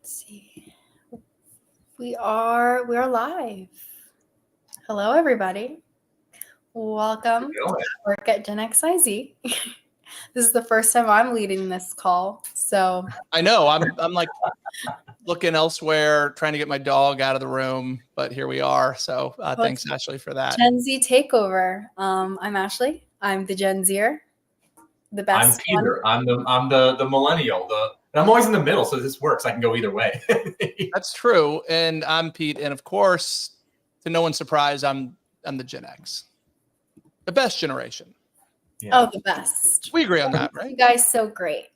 See, we are live. Hello, everybody. Welcome to Work at Gen XYZ. This is the first time I'm leading this call, so I know I'm like looking elsewhere, trying to get my dog out of the room, but here we are. So thanks, Ashley, for that. Gen Z takeover. I'm Ashley. I'm the Gen Zer, the best. I'm Peter. I'm the millennial. And I'm always in the middle, so this works. I can go either way. That's true. And I'm Pete, and of course, to no one's surprise, I'm the Gen X, the best generation. Yeah. Oh, the best. We agree on that, right? You guys, so great.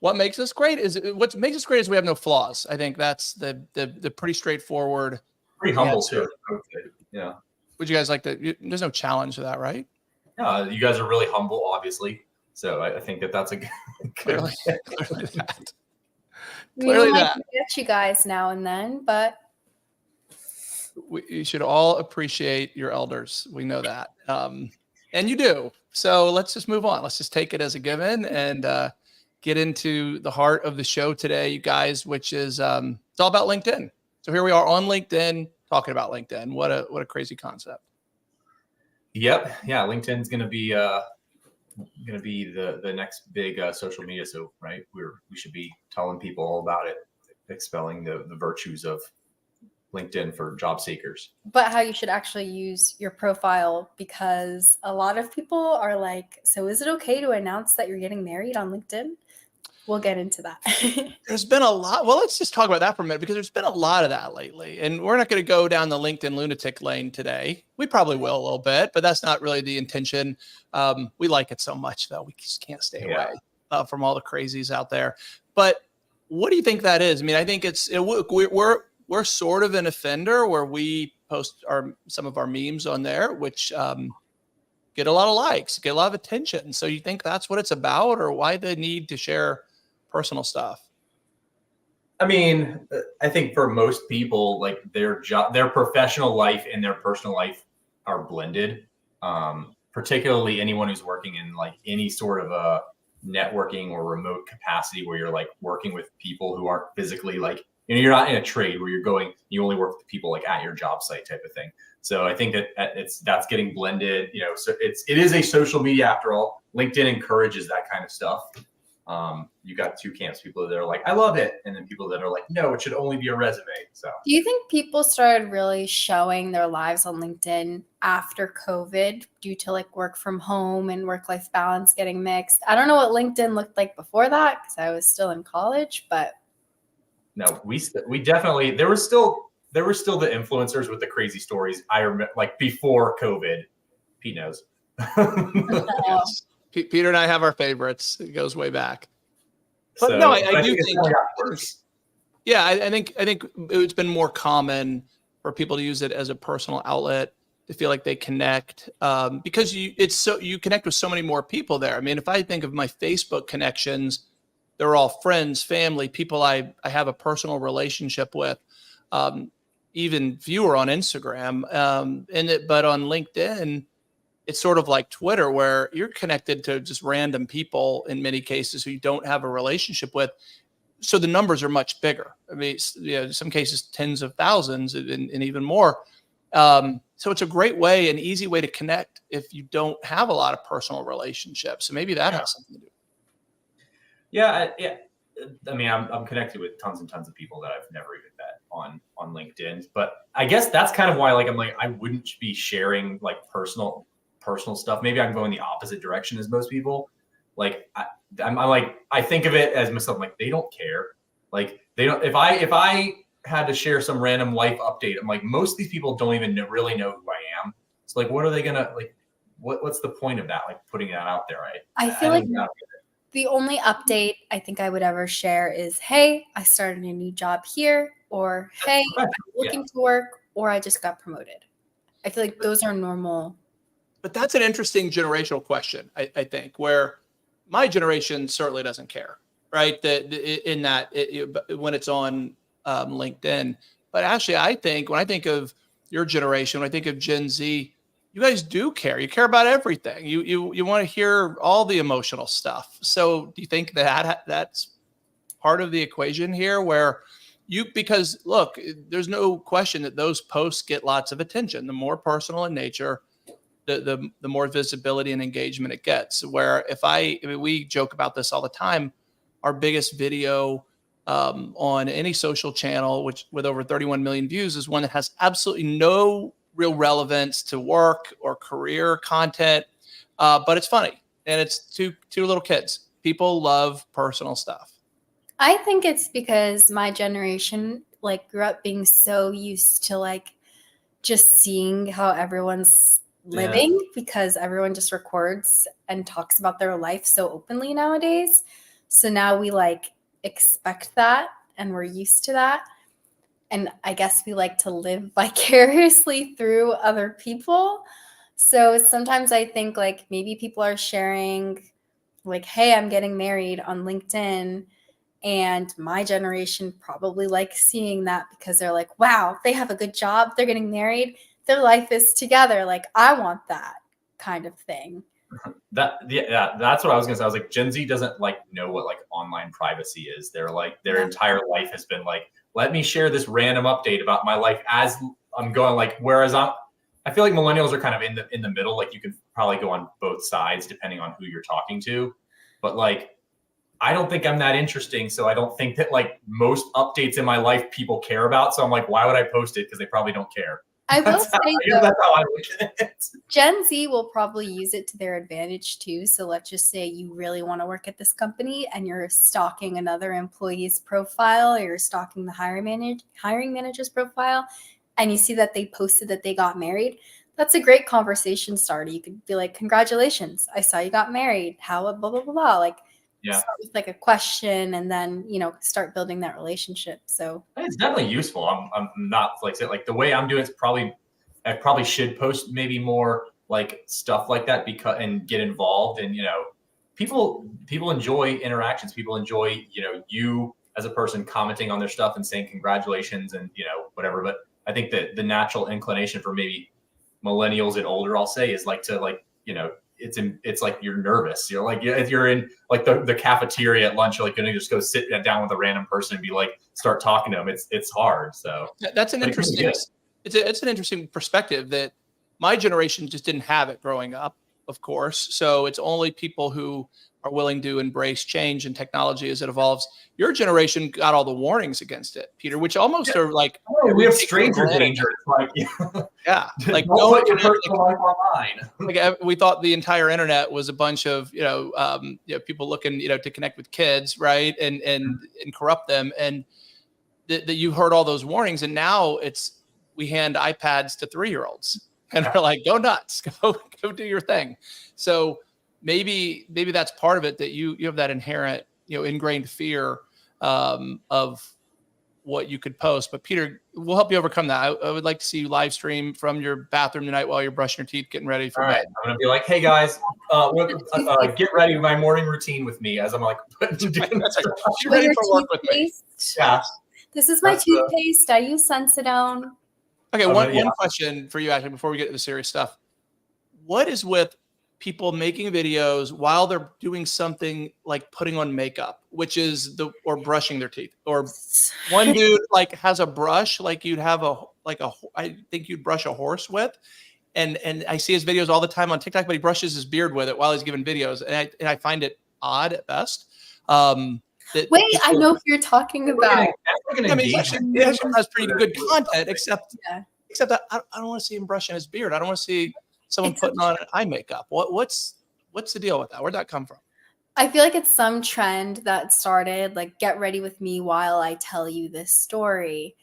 What makes us great is we have no flaws. I think that's the pretty straightforward. Pretty humble too. Okay. Yeah. Would you guys like to? There's no challenge to that, right? Yeah, you guys are really humble, obviously. So I think that's a good. Clearly that. Clearly that. Get you guys now and then, but you should all appreciate your elders. We know that, and you do. So let's just move on. Let's just take it as a given and get into the heart of the show today, you guys, which is it's all about LinkedIn. So here we are on LinkedIn talking about LinkedIn. What a crazy concept. Yep. Yeah. LinkedIn's going to be the next big social media. So, right. We should be telling people all about it, expelling the virtues of LinkedIn for job seekers. But how you should actually use your profile, because a lot of people are like, so is it okay to announce that you're getting married on LinkedIn? We'll get into that. There's been a lot. Well, let's just talk about that for a minute, because there's been a lot of that lately. And we're not going to go down the LinkedIn lunatic lane today. We probably will a little bit, but that's not really the intention. We like it so much, though. We just can't stay away from all the crazies out there. But what do you think that is? I mean, I think we're sort of an offender where we post some of our memes on there, which get a lot of likes, get a lot of attention. So you think that's what it's about, or why the need to share personal stuff? I mean, I think for most people, like their professional life and their personal life are blended. Particularly anyone who's working in like any sort of a networking or remote capacity where you're like working with people who aren't physically like, you're not in a trade where you only work with people like at your job site type of thing. So I think that that's getting blended, so it is a social media after all. LinkedIn encourages that kind of stuff. You got two camps, people that are like, I love it. And then people that are like, no, it should only be a resume. So do you think people started really showing their lives on LinkedIn after COVID due to like work from home and work-life balance getting mixed? I don't know what LinkedIn looked like before that, because I was still in college, but no, we definitely, there were still the influencers with the crazy stories. I remember like before COVID. Pete knows. Yes. Peter and I have our favorites. It goes way back. But so, no, I do think. Yeah, I think it's been more common for people to use it as a personal outlet to feel like they connect, because you connect with so many more people there. I mean, if I think of my Facebook connections, they're all friends, family, people I have a personal relationship with, even fewer on Instagram. But on LinkedIn, it's sort of like Twitter, where you're connected to just random people in many cases who you don't have a relationship with. So the numbers are much bigger. I mean, in some cases, tens of thousands and even more. So it's a great way, an easy way to connect if you don't have a lot of personal relationships. So maybe that has something to do. Yeah. I mean, I'm connected with tons and tons of people that I've never even met on LinkedIn. But I guess that's kind of why, I wouldn't be sharing like personal stuff. Maybe I'm going the opposite direction as most people. Like I think of it as myself, like they don't care. Like they don't. If I had to share some random life update, I'm like, most of these people don't even really know who I am. So like, what are they gonna like? What's the point of that? Like putting that out there, right? I feel like the only update I think I would ever share is, hey, I started a new job here, or hey, I'm looking to work, or I just got promoted. I feel like those are normal. But that's an interesting generational question, I think, where my generation certainly doesn't care, right? When it's on LinkedIn. But actually, I think when I think of your generation, when I think of Gen Z, you guys do care. You care about everything. You want to hear all the emotional stuff. So do you think that's part of the equation here where because look, there's no question that those posts get lots of attention. The more personal in nature, the more visibility and engagement it gets. Where we joke about this all the time, our biggest video on any social channel, which with over 31 million views, is one that has absolutely no real relevance to work or career content, but it's funny and it's two little kids. People love personal stuff. I think it's because my generation like grew up being so used to like just seeing how everyone's living because everyone just records and talks about their life so openly nowadays. So now we like expect that and we're used to that. And I guess we like to live vicariously through other people. So sometimes I think like maybe people are sharing like, hey, I'm getting married on LinkedIn. And my generation probably likes seeing that because they're like, wow, they have a good job. They're getting married. Their life is together. Like, I want that kind of thing. That's what I was gonna say. I was like, Gen Z doesn't like know what like online privacy is. They're like, their entire life has been like, let me share this random update about my life as I'm going. Like, whereas I feel like millennials are kind of in the middle. Like, you could probably go on both sides depending on who you're talking to. But like, I don't think I'm that interesting, so I don't think that like most updates in my life people care about. So I'm like, why would I post it? Because they probably don't care. I will say though, that's how I look at it. Gen Z will probably use it to their advantage too. So let's just say you really want to work at this company and you're stalking another employee's profile or you're stalking the hiring manager's profile and you see that they posted that they got married. That's a great conversation starter. You could be like, congratulations, I saw you got married. How blah, blah, blah, blah. Like, start with like a question and then, start building that relationship. So it's definitely useful. I'm not like the way I'm doing it's I probably should post maybe more like stuff like that and get involved. And, people enjoy interactions. People enjoy, you as a person commenting on their stuff and saying congratulations and, whatever. But I think that the natural inclination for maybe millennials and older, I'll say, is like to like, it's like you're nervous. You're like, if you're in like the cafeteria at lunch, you're like going to just go sit down with a random person and be like, start talking to them. It's hard. So that's an interesting, it's an interesting perspective that my generation just didn't have it growing up, of course. So it's only people who are willing to embrace change and technology as it evolves. Your generation got all the warnings against it, Peter, which almost are like, we have stranger danger. Like, like don't put your personal life online. Like we thought the entire internet was a bunch of people looking to connect with kids, right, and corrupt them, and that you heard all those warnings, and now we hand iPads to 3-year-olds, and they're like, go nuts, go do your thing. So maybe that's part of it, that you have that inherent ingrained fear of what you could post. But Peter, we'll help you overcome that. I would like to see you live stream from your bathroom tonight while you're brushing your teeth, getting ready for bed. Right. I'm gonna be like, hey guys, get ready my morning routine with me as I'm like get ready for work with me. Yeah. This is my toothpaste. I use Sensodyne. Okay, one question for you, actually, before we get to the serious stuff. What is with people making videos while they're doing something like putting on makeup, or brushing their teeth? Or one dude like has a brush like you'd have I think you'd brush a horse with, and I see his videos all the time on TikTok, but he brushes his beard with it while he's giving videos, and I find it odd at best. I know who you're talking about. He has pretty good content, except that I don't want to see him brushing his beard. I don't want to see someone putting on eye makeup. What's the deal with that? Where'd that come from? I feel like it's some trend that started like, get ready with me while I tell you this story.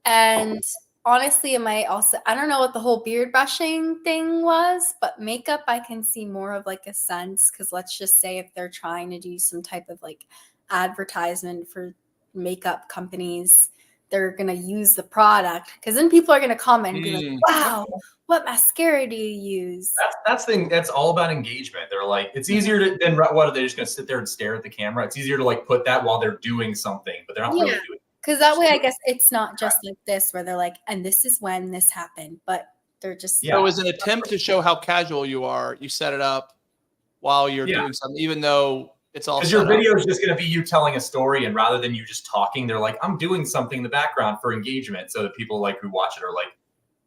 And honestly, I don't know what the whole beard brushing thing was, but makeup, I can see more of like a sense. Cause let's just say if they're trying to do some type of like advertisement for makeup companies, they're going to use the product. Cause then people are going to comment and be like, wow, what mascara do you use? That's all about engagement. They're like, it's easier than what are they just going to sit there and stare at the camera? It's easier to like put that while they're doing something, but they're not really doing it. Because that way, I guess it's not just like this where they're like, and this is when this happened, but they're just. So as an attempt to show how casual you are, you set it up while you're doing something, even though It's all because your video is just going to be you telling a story, and rather than you just talking, they're like, I'm doing something in the background for engagement, so that people like who watch it are like,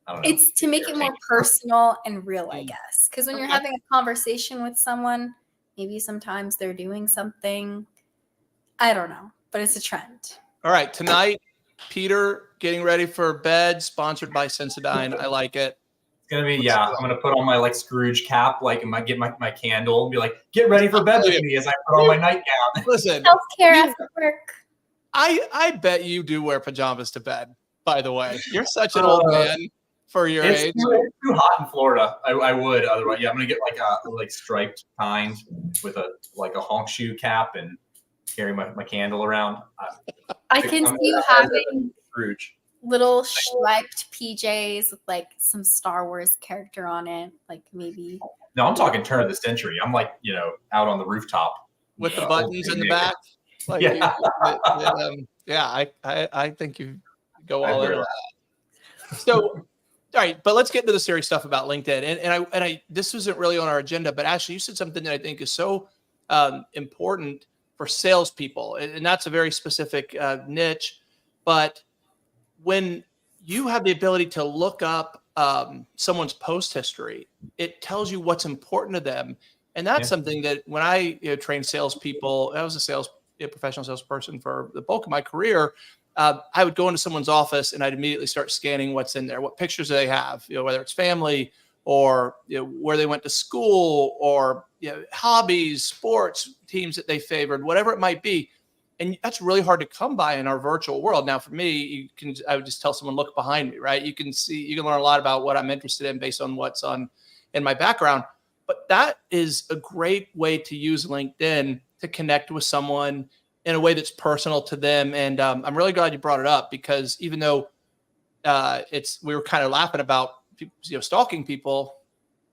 I don't know. It's to make it more personal and real, I guess. Because when you're having a conversation with someone, maybe sometimes they're doing something. I don't know, but it's a trend. All right, tonight, Peter getting ready for bed, sponsored by Sensodyne. I like it. It's gonna be I'm gonna put on my like Scrooge cap, like, and get my candle, and be like, get ready for bed with me as I put on my nightgown. Listen, self-care after work. I bet you do wear pajamas to bed. By the way, you're such an old man for your age. It's too hot in Florida. I would otherwise. Yeah, I'm gonna get like a striped kind with a honk shoe cap and carry my candle around. I can see you having Scrooge. Little striped PJs with like some Star Wars character on it, like maybe. No, I'm talking turn of the century. I'm like, out on the rooftop with the buttons in the back. Like I think you go all in. So, all right, but let's get into the serious stuff about LinkedIn. And I this wasn't really on our agenda, but Ashley, you said something that I think is so important for salespeople, and that's a very specific niche. But when you have the ability to look up someone's post history, it tells you what's important to them. And that's something that when I train salespeople, I was a professional salesperson for the bulk of my career. I would go into someone's office and I'd immediately start scanning what's in there. What pictures do they have? Whether it's family or where they went to school or hobbies, sports teams that they favored, whatever it might be. And that's really hard to come by in our virtual world. Now, for me, I would just tell someone, look behind me, right? You can learn a lot about what I'm interested in based on what's in my background. But that is a great way to use LinkedIn to connect with someone in a way that's personal to them. And I'm really glad you brought it up, because even though we were kind of laughing about stalking people,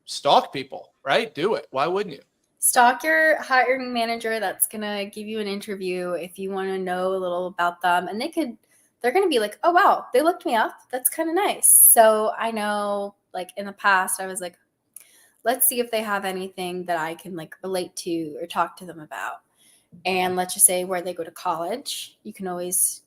stalk people, right? Do it. Why wouldn't you? Stalk your hiring manager that's going to give you an interview if you want to know a little about them. And they're going to be like, oh, wow, they looked me up. That's kind of nice. So I know, like, in the past, I was like, let's see if they have anything that I can like relate to or talk to them about. And let's just say where they go to college. You can always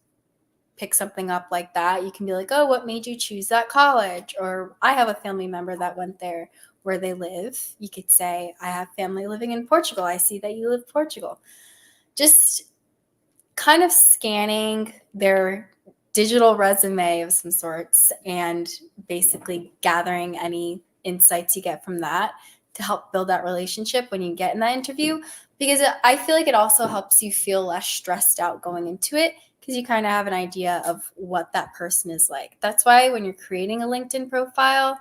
pick something up like that. You can be like, oh, what made you choose that college? Or I have a family member that went there. Where they live. You could say, I have family living in Portugal. I see that you live in Portugal. Just kind of scanning their digital resume of some sorts and basically gathering any insights you get from that to help build that relationship when you get in that interview. Because I feel like it also helps you feel less stressed out going into it, because you kind of have an idea of what that person is like. That's why when you're creating a LinkedIn profile,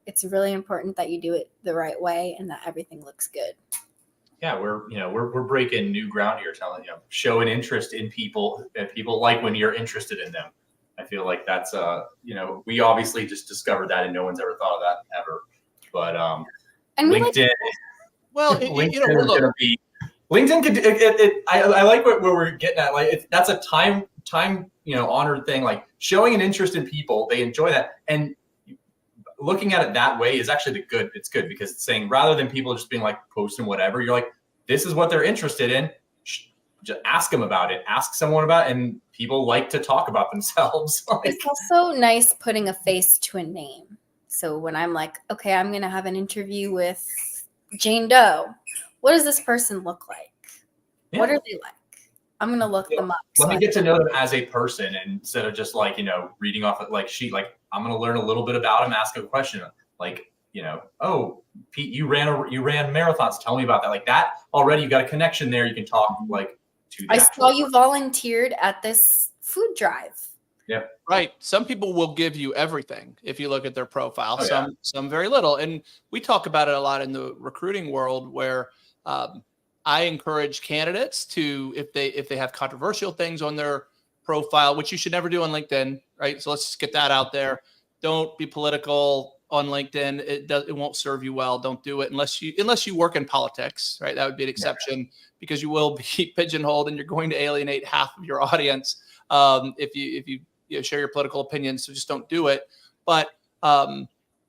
it's really important that you do it the right way and that everything looks good. Yeah, we're breaking new ground here, telling show an interest in people that people like when you're interested in them. I feel like that's we obviously just discovered that and no one's ever thought of that ever. But and LinkedIn, LinkedIn is going to be LinkedIn could it. I like where we're getting at. Like that's a time honored thing. Like showing an interest in people, they enjoy that, and looking at it that way is actually it's good because it's saying rather than people just being like posting whatever, you're like, this is what they're interested in. Just ask them about it. Ask someone about it. And people like to talk about themselves. It's also nice putting a face to a name. So when I'm like, okay, I'm going to have an interview with Jane Doe. What does this person look like? Yeah. What are they like? I'm going to look them up. Let me get to know them as a person instead of just like, reading off of like sheet. Like I'm going to learn a little bit about him, ask a question like, oh, Pete, you ran marathons. Tell me about that. Like that already you got a connection there. You can talk like to I saw you volunteered at this food drive. Yeah. Right. Some people will give you everything if you look at their profile, some very little. And we talk about it a lot in the recruiting world where I encourage candidates to, if they have controversial things on their profile, which you should never do on LinkedIn, right? So let's just get that out there. Don't be political on LinkedIn. It won't serve you well. Don't do it unless you work in politics, right? That would be an exception because you will be pigeonholed and you're going to alienate half of your audience if you share your political opinions. So just don't do it. But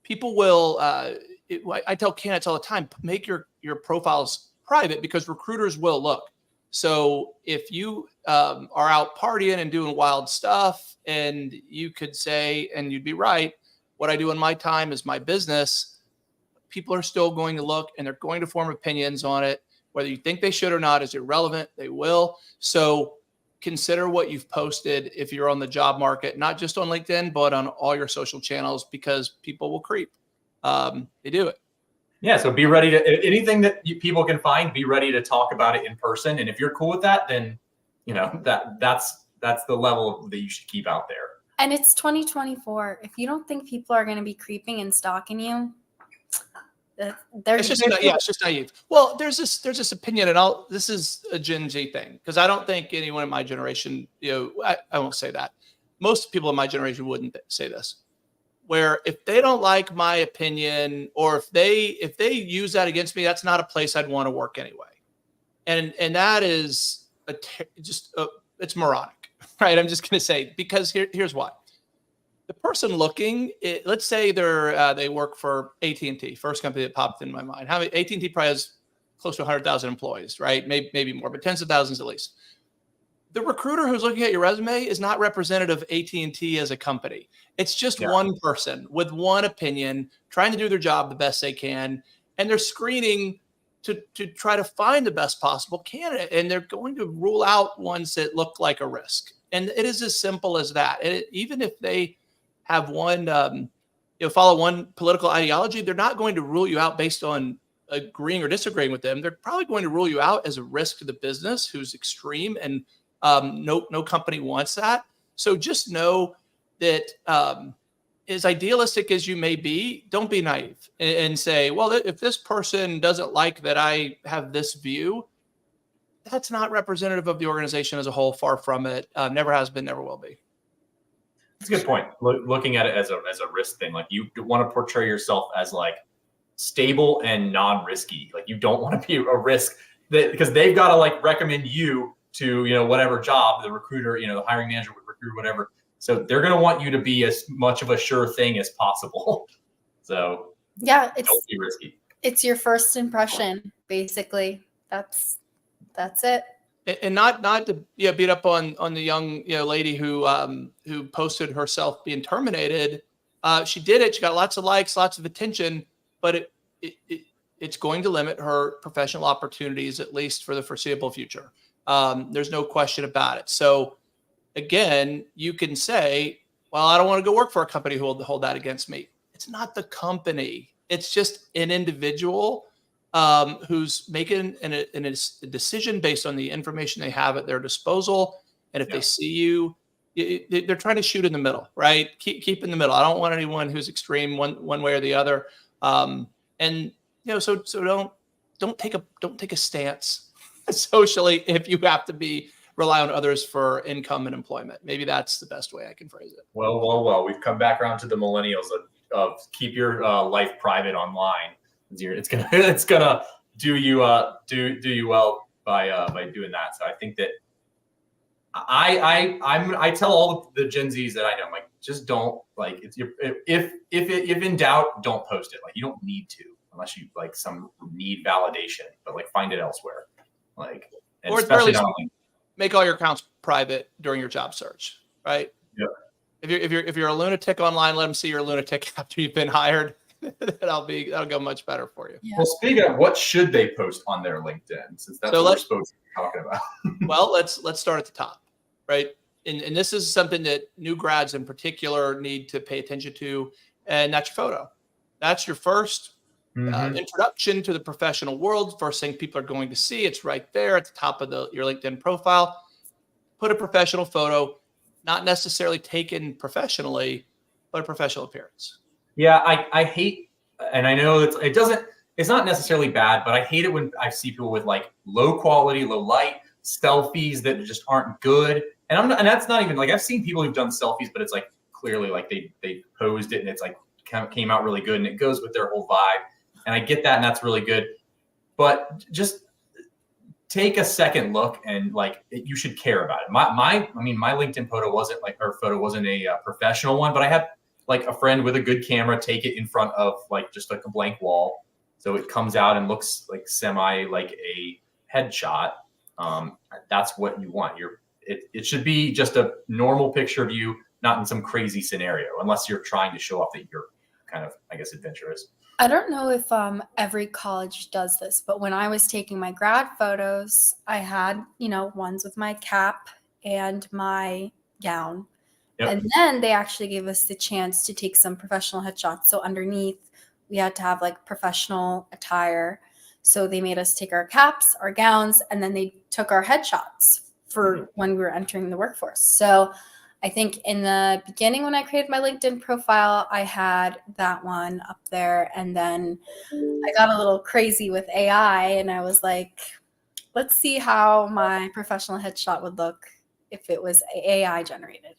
people will. I tell candidates all the time, make your profiles private because recruiters will look. So if you are out partying and doing wild stuff, and you could say, and you'd be right, what I do in my time is my business, people are still going to look and they're going to form opinions on it. Whether you think they should or not is irrelevant. They will. So consider what you've posted if you're on the job market, not just on LinkedIn, but on all your social channels, because people will creep. They do it. Yeah. So be ready to, anything that people can find, be ready to talk about it in person. And if you're cool with that, then, you know, that's the level that you should keep out there. And it's 2024. If you don't think people are going to be creeping and stalking you, it's just naive. Well, there's this opinion, and this is a Gen Z thing, because I don't think anyone in my generation, I won't say that. Most people in my generation wouldn't say this, where if they don't like my opinion, or if they use that against me, that's not a place I'd want to work anyway. And that is it's moronic, right? I'm just going to say, because here's why. The person looking, let's say they work for AT&T, first company that popped in my mind. AT&T probably has close to 100,000 employees, right? Maybe more, but tens of thousands at least. The recruiter who's looking at your resume is not representative of AT&T as a company. It's just one person with one opinion, trying to do their job the best they can, and they're screening to try to find the best possible candidate, and they're going to rule out ones that look like a risk. And it is as simple as that. And even if they have follow one political ideology, they're not going to rule you out based on agreeing or disagreeing with them. They're probably going to rule you out as a risk to the business who's extreme, and no company wants that. So just know that as idealistic as you may be, don't be naive and say, well, if this person doesn't like that I have this view, that's not representative of the organization as a whole. Far from it. Never has been, never will be. That's a good point. Looking at it as a risk thing, like you want to portray yourself as like stable and non-risky. Like you don't want to be a risk because they've got to like recommend you to, whatever job the recruiter, the hiring manager would recruit, whatever. So they're going to want you to be as much of a sure thing as possible. So yeah, don't be risky. It's your first impression, basically. That's it. And not to beat up on the young lady who posted herself being terminated. She did it. She got lots of likes, lots of attention, but it's going to limit her professional opportunities, at least for the foreseeable future. There's no question about it. So again, you can say, well, I don't want to go work for a company who will hold that against me. It's not the company. It's just an individual who's making a decision based on the information they have at their disposal. And if they see you, they're trying to shoot in the middle, right? Keep in the middle. I don't want anyone who's extreme one way or the other. So don't take a stance socially if you have to rely on others for income and employment. Maybe that's the best way I can phrase it. Well, we've come back around to the millennials of keep your life private online. It's gonna do you well by doing that. So I think that I tell all the Gen Zs that I know, like, just don't, like, if in doubt, don't post it. Like, you don't need to, unless you like some need validation, but like find it elsewhere. Like, or especially make all your accounts private during your job search, right? Yeah. If you're a lunatic online, let them see you're a lunatic after you've been hired. That'll go much better for you. Yeah. Well, speaking of, what should they post on their LinkedIn, since that's what we're supposed to be talking about? Well, let's start at the top, right? And this is something that new grads in particular need to pay attention to, and that's your photo. That's your first introduction to the professional world. First thing people are going to see. It's right there at the top of your LinkedIn profile. Put a professional photo, not necessarily taken professionally, but a professional appearance. Yeah, I hate, and I know it's not necessarily bad, but I hate it when I see people with like low quality, low light selfies that just aren't good. And that's not even like, I've seen people who've done selfies, but it's like clearly like they posed it and it's like came out really good and it goes with their whole vibe. And I get that, and that's really good. But just take a second look, and like, you should care about it. My LinkedIn photo wasn't a professional one, but I had like a friend with a good camera take it in front of like just like a blank wall, so it comes out and looks like semi like a headshot. That's what you want. It should be just a normal picture of you, not in some crazy scenario, unless you're trying to show off that you're kind of, I guess, adventurous. I don't know if every college does this, but when I was taking my grad photos, I had, ones with my cap and my gown. Yep. And then they actually gave us the chance to take some professional headshots. So underneath, we had to have like professional attire. So they made us take our caps, our gowns, and then they took our headshots for when we were entering the workforce. So I think in the beginning when I created my LinkedIn profile, I had that one up there. And then I got a little crazy with AI and I was like, let's see how my professional headshot would look if it was AI generated.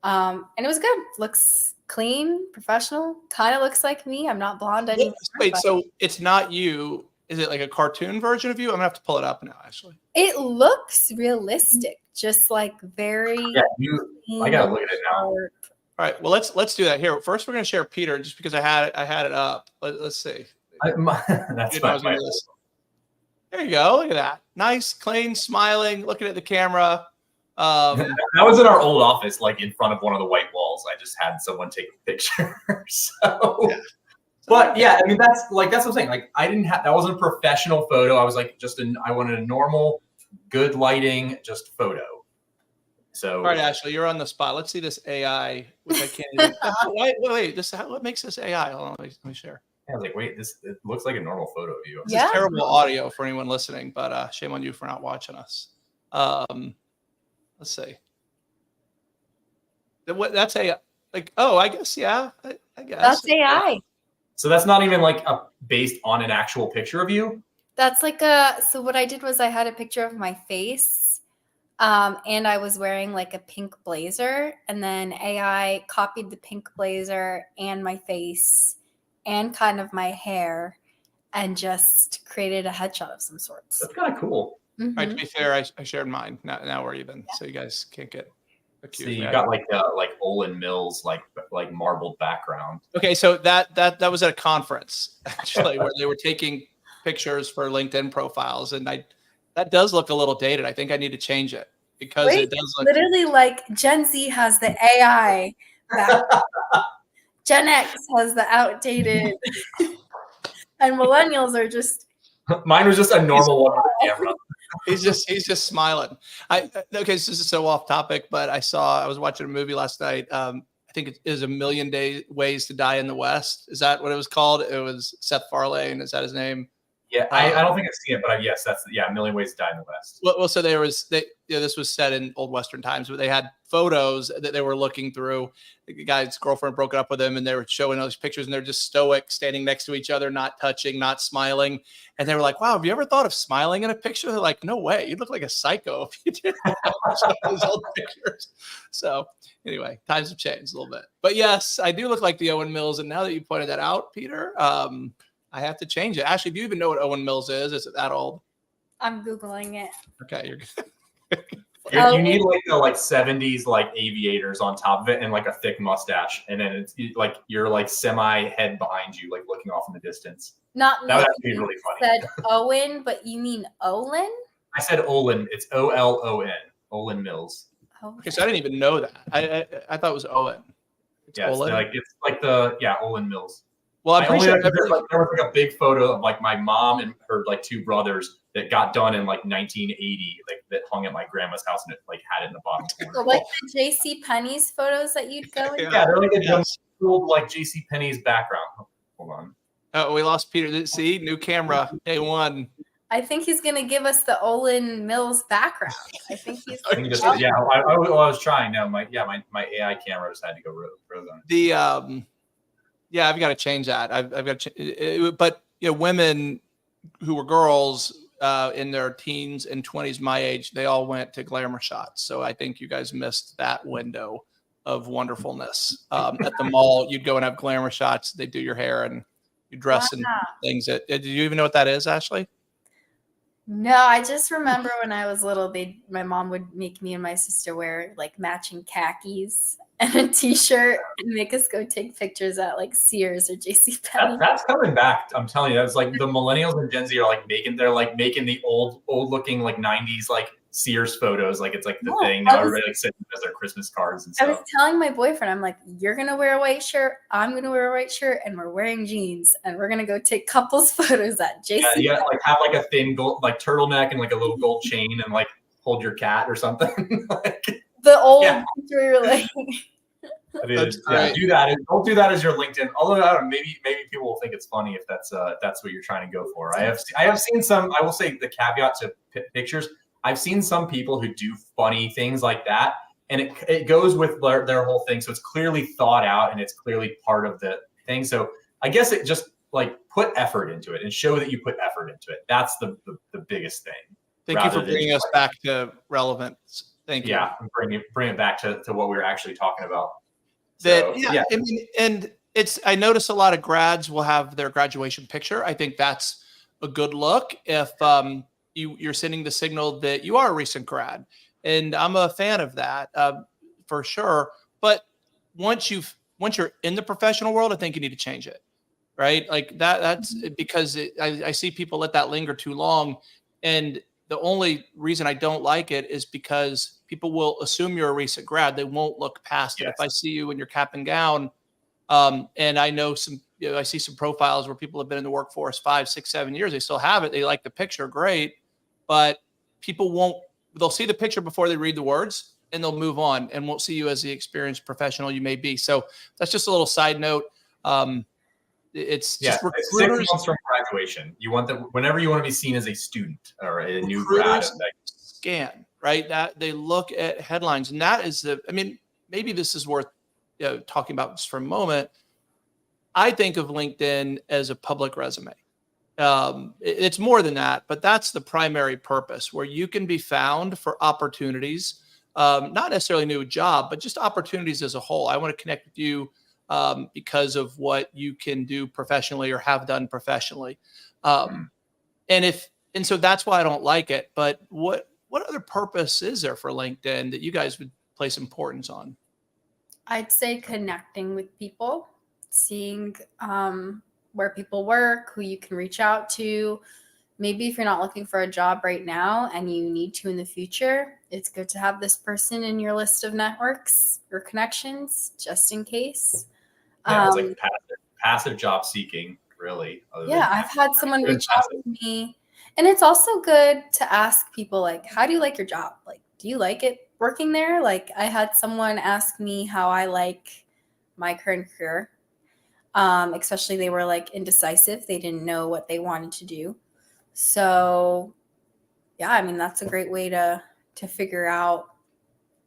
And it was good. Looks clean, professional, kind of looks like me. I'm not blonde anymore. Wait, so it's not you. Is it like a cartoon version of you? I'm gonna have to pull it up now, actually. It looks realistic, just like very. Yeah, I gotta look at it now. All right, well let's do that here. First, we're gonna share Peter, just because I had it up. Let's see. That's fine. There you go. Look at that. Nice, clean, smiling, looking at the camera. That was in our old office, like in front of one of the white walls. I just had someone take a picture. So. Yeah. But yeah, I mean, that's what I'm saying. Like, that wasn't a professional photo. I was like, I wanted a normal, good lighting, just photo. So. All right, Ashley, you're on the spot. Let's see this AI, which I can't even. Wait, what makes this AI? Hold on, let me share. Yeah, I was like, wait, it looks like a normal photo of you. This is terrible audio for anyone listening, but shame on you for not watching us. Let's see. That's AI. Like, I guess, yeah. I guess. That's AI. So that's not even like based on an actual picture of you? That's like so what I did was I had a picture of my face and I was wearing like a pink blazer, and then AI copied the pink blazer and my face and kind of my hair and just created a headshot of some sorts. That's kind of cool. Mm-hmm. All right, to be fair, I shared mine. Now we're even, so you guys can't get accused. So you got like Olin Mills, like marbled background. Okay, so that was at a conference actually where they were taking pictures for LinkedIn profiles, and that does look a little dated. I think I need to change it because it does look literally like Gen Z has the AI, Gen X has the outdated, and millennials are just. Mine was just a normal one on the camera. He's just smiling. Okay, so this is so off topic, but I was watching a movie last night. I think it is A Million Ways to Die in the West. Is that what it was called? It was Seth Farlane. Is that his name? Yeah, I don't think I've seen it, but yes, that's A Million Ways to Die in the West. Well, so this was set in old Western times, but they had photos that they were looking through. The guy's girlfriend broke up with him, and they were showing those pictures, and they're just stoic, standing next to each other, not touching, not smiling. And they were like, "Wow, have you ever thought of smiling in a picture?" They're like, "No way, you'd look like a psycho if you did those old pictures." So anyway, times have changed a little bit, but yes, I do look like the Owen Mills. And now that you pointed that out, Peter, I have to change it. Ashley, do you even know what Owen Mills is? Is it that old? I'm Googling it. Okay, you're good. You need like the 70s aviators on top of it and like a thick mustache, and then it's like you're like semi head behind you, like looking off in the distance. That would actually be really funny. Said Owen, but you mean Olin? I said Olin. It's Olon. Olin Mills. Okay, so I didn't even know that. I thought it was Owen. Olin? it's like Olin Mills. Well, I'm pretty sure there was like a big photo of like my mom and her two brothers that got done in 1980, that hung at my grandma's house, and it had it in the bottom corner. Like the J.C. Penney's photos that you'd go in? Yeah, they're like a old J.C. Penney's background. Hold on. Oh, we lost Peter. See, new camera, day one. I think he's gonna give us the Olin Mills background. I think he's. I was trying. No, my AI camera just had to go rogue on it. I've got to change that. I've got to but women who were girls in their teens and 20s, my age, they all went to glamour shots. So I think you guys missed that window of wonderfulness. At the mall, you'd go and have glamour shots. They do your hair and you dress in things. Do you even know what that is, Ashley? No, I just remember when I was little, my mom would make me and my sister wear like matching khakis and a t-shirt and make us go take pictures at like Sears or JCPenney. That's coming back. I'm telling you, that's like the millennials and Gen Z are like making the old looking like 90s like Sears photos. Like it's like the thing now. Everybody like sending as their Christmas cards and stuff. I was telling my boyfriend, I'm like, you're gonna wear a white shirt, I'm gonna wear a white shirt, and we're wearing jeans, and we're gonna go take couples photos at JCPenney. Yeah, you gotta like have like a thin gold like turtleneck and like a little gold chain and like hold your cat or something. Like, the old we were like. It is. Yeah, do that. Don't do that as your LinkedIn. Although I don't know, maybe people will think it's funny if that's what you're trying to go for. I have seen some. I will say the caveat to pictures. I've seen some people who do funny things like that, and it goes with their whole thing. So it's clearly thought out and it's clearly part of the thing. So I guess it just like put effort into it and show that you put effort into it. That's the biggest thing. Thank you for bringing us back to relevance. Thank you. Yeah, bring it back to what we were actually talking about. I mean, and I notice a lot of grads will have their graduation picture. I think that's a good look if you're sending the signal that you are a recent grad, and I'm a fan of that for sure. But once you're in the professional world, I think you need to change it, right? Like that's because I see people let that linger too long, and the only reason I don't like it is because people will assume you're a recent grad. They won't look past it. If I see you in your cap and gown, and I know I see some profiles where people have been in the workforce 5, 6, 7 years. They still have it. They like the picture. Great. But they'll see the picture before they read the words, and they'll move on and won't see you as the experienced professional you may be. So that's just a little side note. It's just recruiters. 6 months from graduation. You want that whenever you want to be seen as a student or a new grad. Scan, right? That they look at headlines, and that is maybe this is worth talking about just for a moment. I think of LinkedIn as a public resume. It's more than that, but that's the primary purpose, where you can be found for opportunities, not necessarily a new job, but just opportunities as a whole. I want to connect with you because of what you can do professionally or have done professionally. And so that's why I don't like it. But what other purpose is there for LinkedIn that you guys would place importance on? I'd say connecting with people, seeing where people work, who you can reach out to. Maybe if you're not looking for a job right now and you need to in the future, it's good to have this person in your list of networks or connections just in case. Yeah, it's like passive job seeking, really. I've had someone reach out to me. And it's also good to ask people, like, how do you like your job? Like, do you like it working there? Like, I had someone ask me how I like my current career. Especially they were like indecisive. They didn't know what they wanted to do. So, yeah, I mean, that's a great way to figure out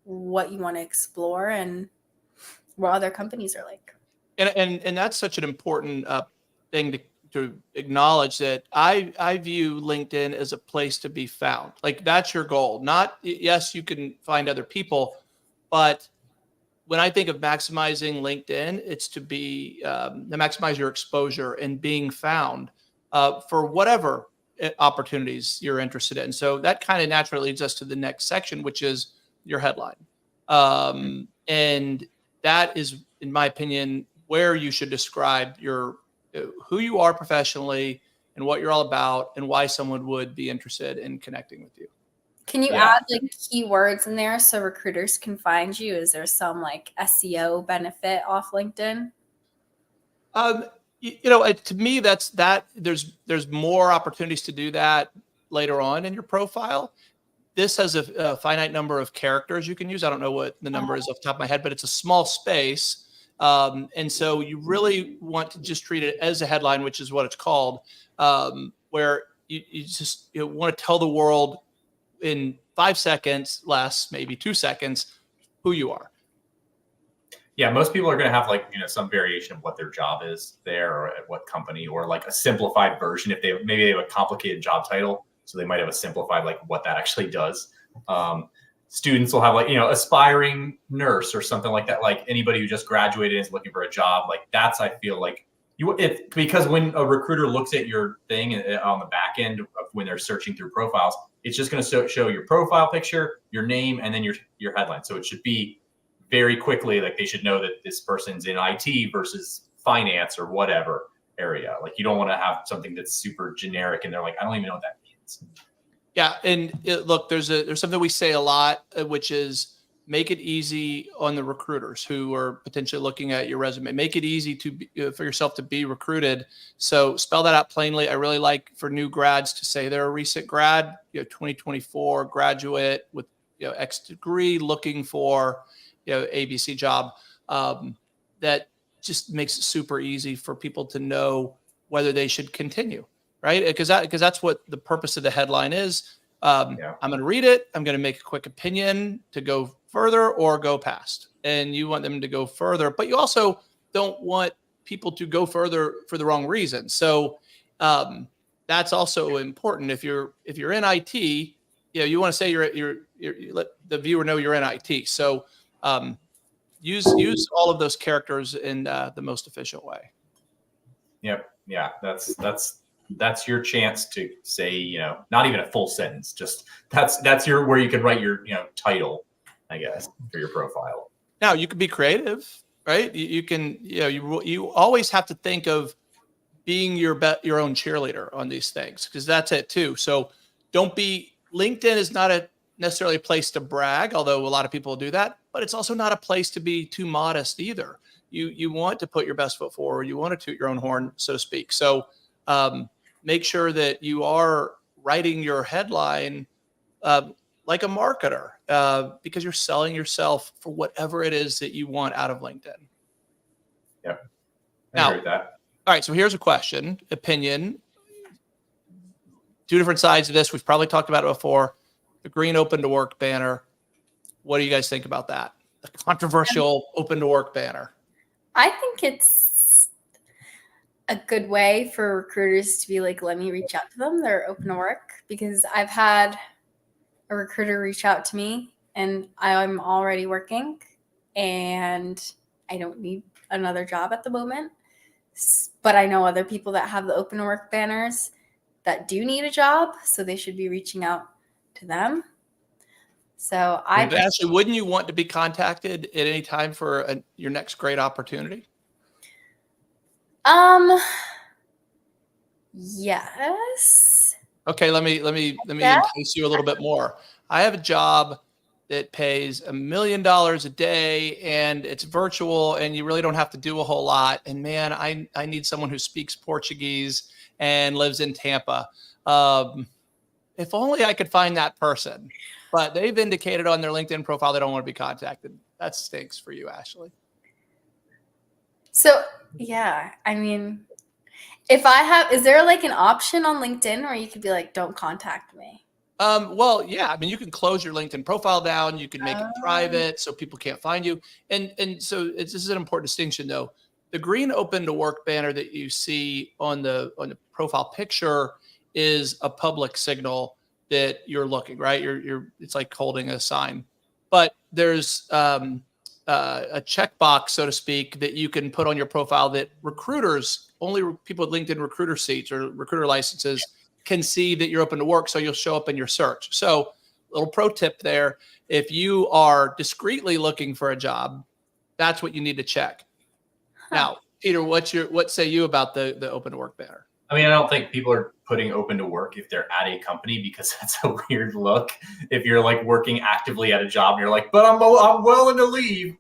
what you want to explore and what other companies are like. And that's such an important thing to acknowledge, that I view LinkedIn as a place to be found. Like, that's your goal. Not, yes, you can find other people, but when I think of maximizing LinkedIn, it's to maximize your exposure and being found for whatever opportunities you're interested in. So that kind of naturally leads us to the next section, which is your headline. And that is, in my opinion, where you should describe who you are professionally and what you're all about and why someone would be interested in connecting with you. Can you add like keywords in there so recruiters can find you? Is there some like SEO benefit off LinkedIn? To me, there's more opportunities to do that later on in your profile. This has a finite number of characters you can use. I don't know what the number is off the top of my head, but it's a small space. And so you really want to just treat it as a headline, which is what it's called, where you just want to tell the world in 5 seconds, less, maybe 2 seconds, who you are. Yeah, most people are going to have some variation of what their job is there or at what company, or like a simplified version. If they have a complicated job title, so they might have a simplified like what that actually does. Students will have aspiring nurse or something like that. Like anybody who just graduated and is looking for a job, like that's, I feel like Because when a recruiter looks at your thing on the back end of when they're searching through profiles, it's just going to show your profile picture, your name, and then your headline. So it should be very quickly, like they should know that this person's in IT versus finance or whatever area. Like you don't want to have something that's super generic and they're like, I don't even know what that means. Yeah, and look, there's something we say a lot, which is make it easy on the recruiters who are potentially looking at your resume. Make it easy for yourself to be recruited. So spell that out plainly. I really like for new grads to say they're a recent grad, 2024 graduate with X degree, looking for ABC job. That just makes it super easy for people to know whether they should continue, right? Because that's what the purpose of the headline is. I'm going to read it. I'm going to make a quick opinion to go further or go past. And you want them to go further, but you also don't want people to go further for the wrong reason. So that's also important. If you're in IT, you want to say you let the viewer know you're in IT. So use all of those characters in the most efficient way. Yep. Yeah. That's your chance to say, not even a full sentence, just that's where you can write your, title, I guess, for your profile. Now you can be creative, right? You can, you always have to think of being your own cheerleader on these things, because that's it too. So LinkedIn is not necessarily a place to brag, although a lot of people do that, but it's also not a place to be too modest either. You want to put your best foot forward. You want to toot your own horn, so to speak. So, make sure that you are writing your headline like a marketer, because you're selling yourself for whatever it is that you want out of LinkedIn. Yep. I agree with that. All right. So here's a question, opinion. Two different sides of this. We've probably talked about it before. The green open to work banner. What do you guys think about that? The controversial open to work banner. I think it's a good way for recruiters to be like, let me reach out to them. They're open to work, because I've had a recruiter reach out to me and I'm already working and I don't need another job at the moment. But I know other people that have the open to work banners that do need a job, so they should be reaching out to them. So Ashley, wouldn't you want to be contacted at any time for your next great opportunity? Yes. Okay, let me entice you a little bit more. I have a job that pays $1 million a day and it's virtual and you really don't have to do a whole lot. And man, I need someone who speaks Portuguese and lives in Tampa. If only I could find that person. But they've indicated on their LinkedIn profile they don't want to be contacted. That stinks for you, Ashley. So, yeah, I mean, is there like an option on LinkedIn where you could be like, don't contact me? Well, yeah, I mean, you can close your LinkedIn profile down. You can make it private so people can't find you. And so this is an important distinction, though. The green open to work banner that you see on the profile picture is a public signal that you're looking, right? It's like holding a sign, but there's a checkbox, so to speak, that you can put on your profile that only people with LinkedIn recruiter seats or recruiter licenses can see that you're open to work. So you'll show up in your search. So little pro tip there. If you are discreetly looking for a job, that's what you need to check. Now, Peter, what say you about the open to work banner? I mean, I don't think people are putting open to work if they're at a company, because that's a weird look. If you're like working actively at a job and you're like, but I'm willing to leave.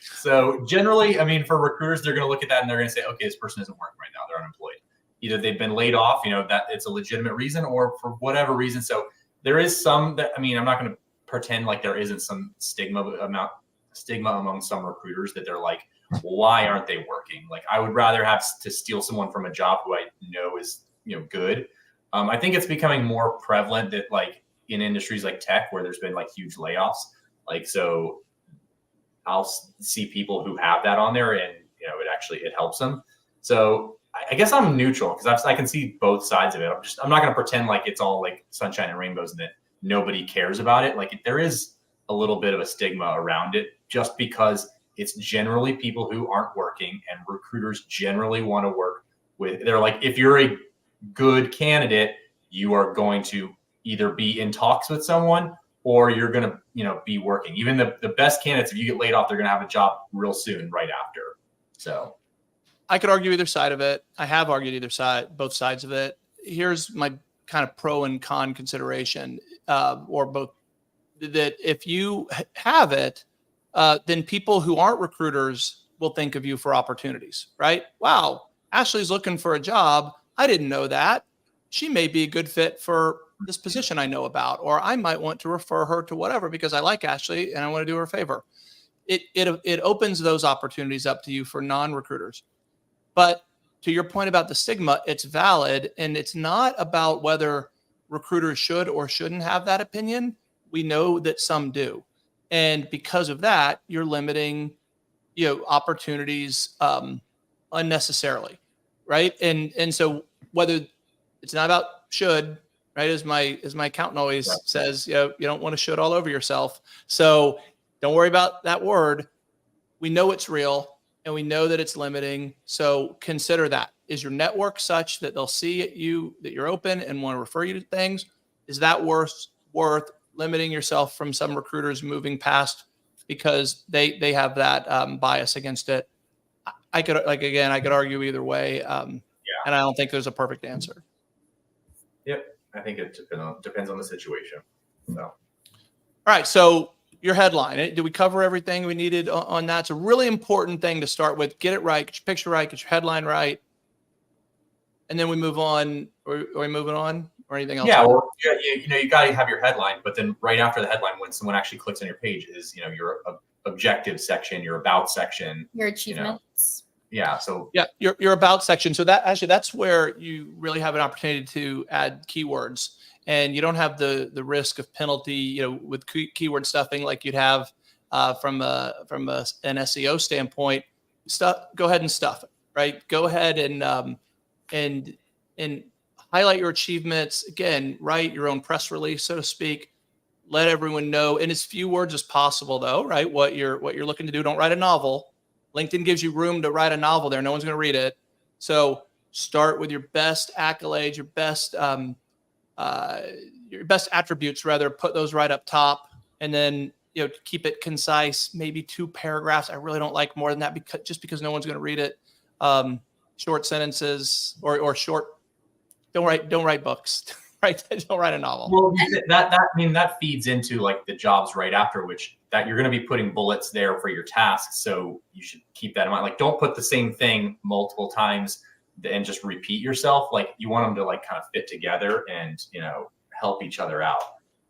So generally, I mean, for recruiters, they're going to look at that and they're going to say, okay, this person isn't working right now. They're unemployed. Either they've been laid off, that it's a legitimate reason, or for whatever reason. So there is some that, I mean, I'm not going to pretend like there isn't some stigma among some recruiters that they're like, why aren't they working? Like, I would rather have to steal someone from a job who I know is, good. I think it's becoming more prevalent that like in industries like tech, where there's been like huge layoffs, like, so I'll see people who have that on there and, it helps them. So I guess I'm neutral, because I can see both sides of it. I'm not going to pretend like it's all like sunshine and rainbows and that nobody cares about it. Like, there is a little bit of a stigma around it, just because it's generally people who aren't working, and recruiters generally want to work with. They're like, if you're a good candidate, you are going to either be in talks with someone or you're going to, be working. Even the best candidates, if you get laid off, they're going to have a job real soon, right after. So I could argue either side of it. I have argued both sides of it. Here's my kind of pro and con consideration, or both, that if you have it, then people who aren't recruiters will think of you for opportunities, right? Wow, Ashley's looking for a job. I didn't know that. She may be a good fit for this position I know about, or I might want to refer her to whatever because I like Ashley and I want to do her a favor. It opens those opportunities up to you for non-recruiters. But to your point about the stigma, it's valid, and it's not about whether recruiters should or shouldn't have that opinion. We know that some do. And because of that, you're limiting, opportunities unnecessarily, right? And so whether it's not about should, right? As my accountant always says, you don't want to should all over yourself. So don't worry about that word. We know it's real and we know that it's limiting. So consider that. Is your network such that they'll see you, that you're open and want to refer you to things? Is that worth limiting yourself from some recruiters moving past because they have that bias against it? I could argue either way. And I don't think there's a perfect answer. Yep. I think it depends on the situation. So. All right. So your headline, did we cover everything we needed on that? It's a really important thing to start with. Get it right, get your picture right, get your headline right. And then we move on. Are we moving on or anything else? Yeah. Well, you got to have your headline, but then right after the headline, when someone actually clicks on your page, is, your objective section, your about section, your achievements. Yeah. So your about section. So that's where you really have an opportunity to add keywords, and you don't have the risk of penalty, with keyword stuffing like you'd have from an SEO standpoint. Go ahead and stuff it, right? Go ahead and highlight your achievements. Again, write your own press release, so to speak. Let everyone know in as few words as possible, though, right? What you're looking to do. Don't write a novel. LinkedIn gives you room to write a novel there. No one's going to read it. So start with your best accolades, your best attributes, rather. Put those right up top, and then keep it concise. Maybe 2 paragraphs. I really don't like more than that because no one's going to read it. Short sentences or short. Don't write books. Right? Don't write a novel. Well, that feeds into like the jobs right after, which that you're going to be putting bullets there for your tasks. So you should keep that in mind. Like, don't put the same thing multiple times and just repeat yourself. Like, you want them to like kind of fit together and, help each other out.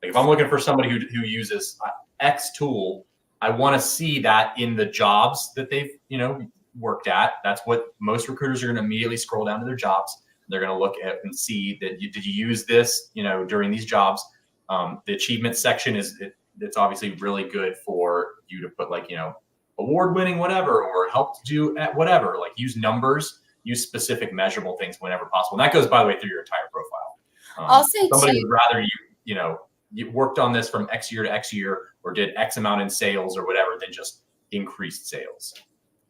Like, if I'm looking for somebody who uses X tool, I want to see that in the jobs that they've, worked at. That's what most recruiters are going to immediately scroll down to their jobs. They're going to look at and see that did you use this, during these jobs. The achievement section it's obviously really good for you to put like, award-winning whatever, or helped do at whatever. Like, use numbers, use specific measurable things whenever possible. And that goes, by the way, through your entire profile. I'll say somebody would rather you worked on this from X year to X year, or did X amount in sales or whatever, than just increased sales.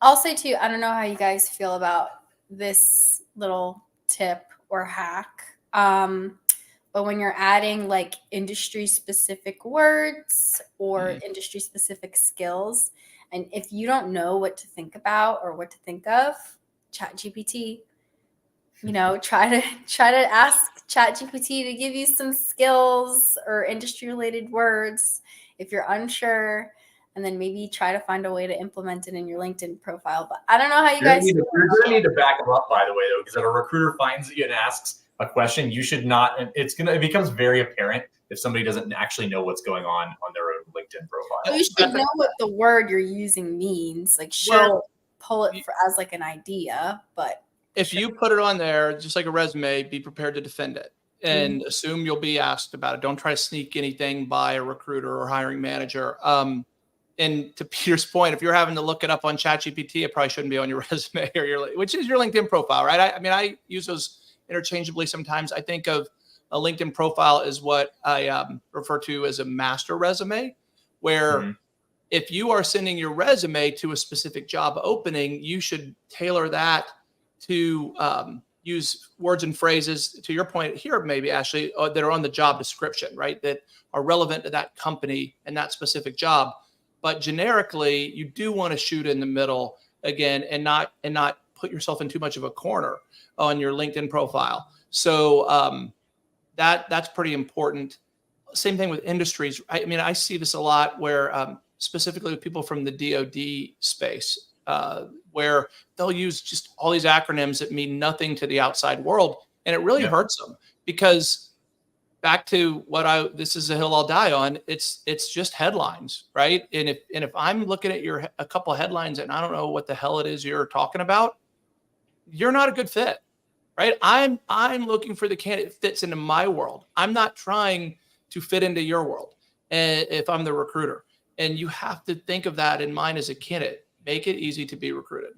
I'll say too, I don't know how you guys feel about this little tip or hack. But when you're adding like industry specific words or industry specific skills, and if you don't know what to think about or what to think of, ChatGPT, try to ask ChatGPT to give you some skills or industry related words if you're unsure, and then maybe try to find a way to implement it in your LinkedIn profile. But I don't know how you guys. You're going to need to back them up, by the way, though, because if a recruiter finds you and asks a question, you should not. It becomes very apparent if somebody doesn't actually know what's going on their own LinkedIn profile. You should know what the word you're using means. Like, pull it as like an idea, but if you put it on there, just like a resume, be prepared to defend it and assume you'll be asked about it. Don't try to sneak anything by a recruiter or hiring manager. And to Peter's point, if you're having to look it up on ChatGPT, it probably shouldn't be on your resume or which is your LinkedIn profile, right? I use those interchangeably sometimes. I think of a LinkedIn profile as what I refer to as a master resume, where if you are sending your resume to a specific job opening, you should tailor that to use words and phrases, to your point here, maybe Ashley, that are on the job description, right? That are relevant to that company and that specific job. But generically, you do want to shoot in the middle again, and not put yourself in too much of a corner on your LinkedIn profile. So that's pretty important. Same thing with industries. I mean, I see this a lot where specifically with people from the DoD space, where they'll use just all these acronyms that mean nothing to the outside world. And it really hurts them, because back to this is a hill I'll die on. It's just headlines, right? And if I'm looking at a couple of headlines and I don't know what the hell it is you're talking about, you're not a good fit, right? I'm looking for the candidate that fits into my world. I'm not trying to fit into your world. And if I'm the recruiter, and you have to think of that in mind as a candidate, make it easy to be recruited.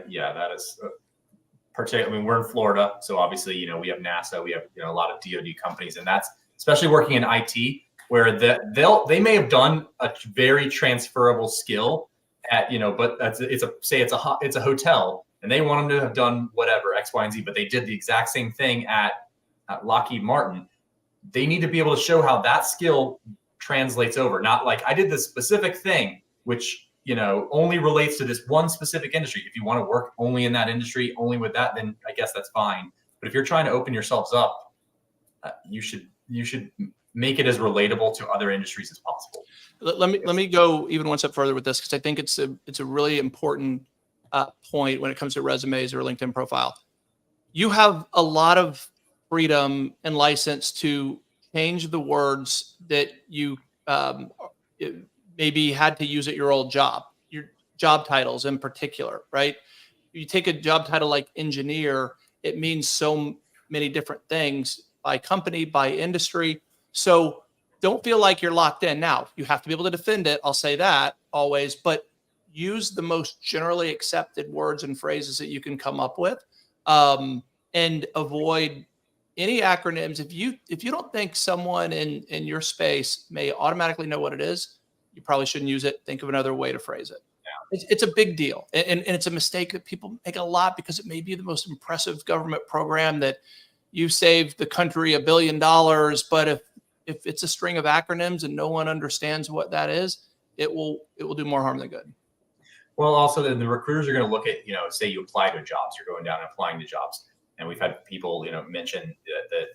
Yeah, that is particularly. I mean, we're in Florida, so obviously, we have NASA, we have a lot of DoD companies, and that's especially working in IT, where they may have done a very transferable skill at but it's a hotel, and they want them to have done whatever X, Y, and Z, but they did the exact same thing at Lockheed Martin. They need to be able to show how that skill translates over, not like I did this specific thing, which only relates to this one specific industry. If you want to work only in that industry, only with that, then I guess that's fine. But if you're trying to open yourselves up, you should make it as relatable to other industries as possible. Let me go even one step further with this, because I think it's a really important point when it comes to resumes or LinkedIn profile. You have a lot of freedom and license to change the words that you maybe had to use at your old job, your job titles in particular, right? You take a job title like engineer, it means so many different things by company, by industry. So don't feel like you're locked in. Now, you have to be able to defend it. I'll say that always, but use the most generally accepted words and phrases that you can come up with, and avoid any acronyms. If you don't think someone in your space may automatically know what it is, you probably shouldn't use it. Think of another way to phrase it. Yeah. It's a big deal. And it's a mistake that people make a lot, because it may be the most impressive government program that you saved the country $1 billion. But if it's a string of acronyms and no one understands what that is, it will do more harm than good. Well, also then the recruiters are going to look at, say you apply to jobs, you're going down and applying to jobs. And we've had people, mention that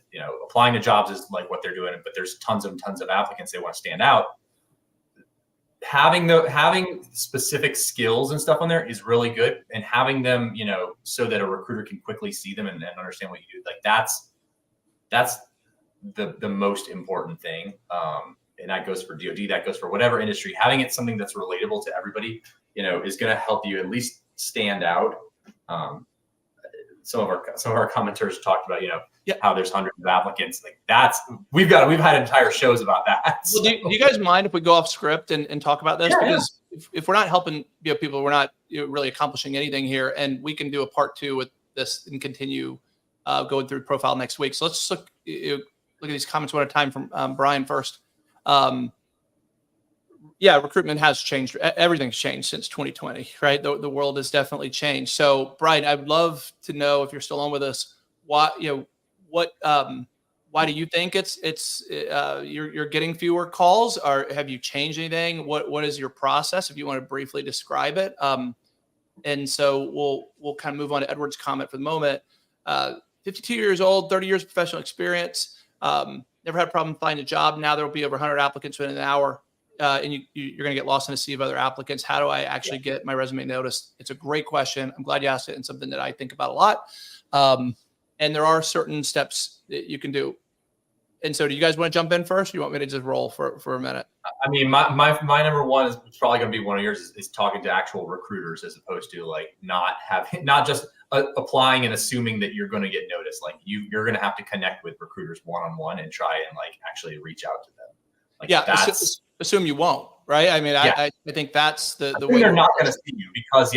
applying to jobs is like what they're doing, but there's tons of applicants. They want to stand out. Having specific skills and stuff on there is really good, and having them, so that a recruiter can quickly see them and understand what you do. Like that's the most important thing. And that goes for DoD, that goes for whatever industry. Having it something that's relatable to everybody, is going to help you at least stand out. Some of our commenters talked about, how there's hundreds of applicants. Like we've had entire shows about that. Well, do you guys mind if we go off script and talk about this? Yeah, because if we're not helping people, we're not really accomplishing anything here. And we can do a part 2 with this and continue going through profile next week. So let's look at these comments one at a time from Brian first. Yeah, recruitment has changed. Everything's changed since 2020, right? The world has definitely changed. So, Brian, I'd love to know, if you're still on with us, why do you think you're getting fewer calls, or have you changed anything? What is your process, if you want to briefly describe it? And so we'll kind of move on to Edward's comment for the moment. 52 years old, 30 years of professional experience. Never had a problem finding a job. Now there will be over 100 applicants within an hour. And you're going to get lost in a sea of other applicants. How do I actually get my resume noticed? It's a great question. I'm glad you asked it, and something that I think about a lot. And there are certain steps that you can do. And so do you guys want to jump in first? Or you want me to just roll for a minute? I mean, my number one is probably going to be one of yours is talking to actual recruiters, as opposed to like not just applying and assuming that you're going to get noticed. Like you're going to have to connect with recruiters one-on-one and try and like actually reach out to them. Like that's assume you won't, right? I mean, I think that's the way they're not going to see you, because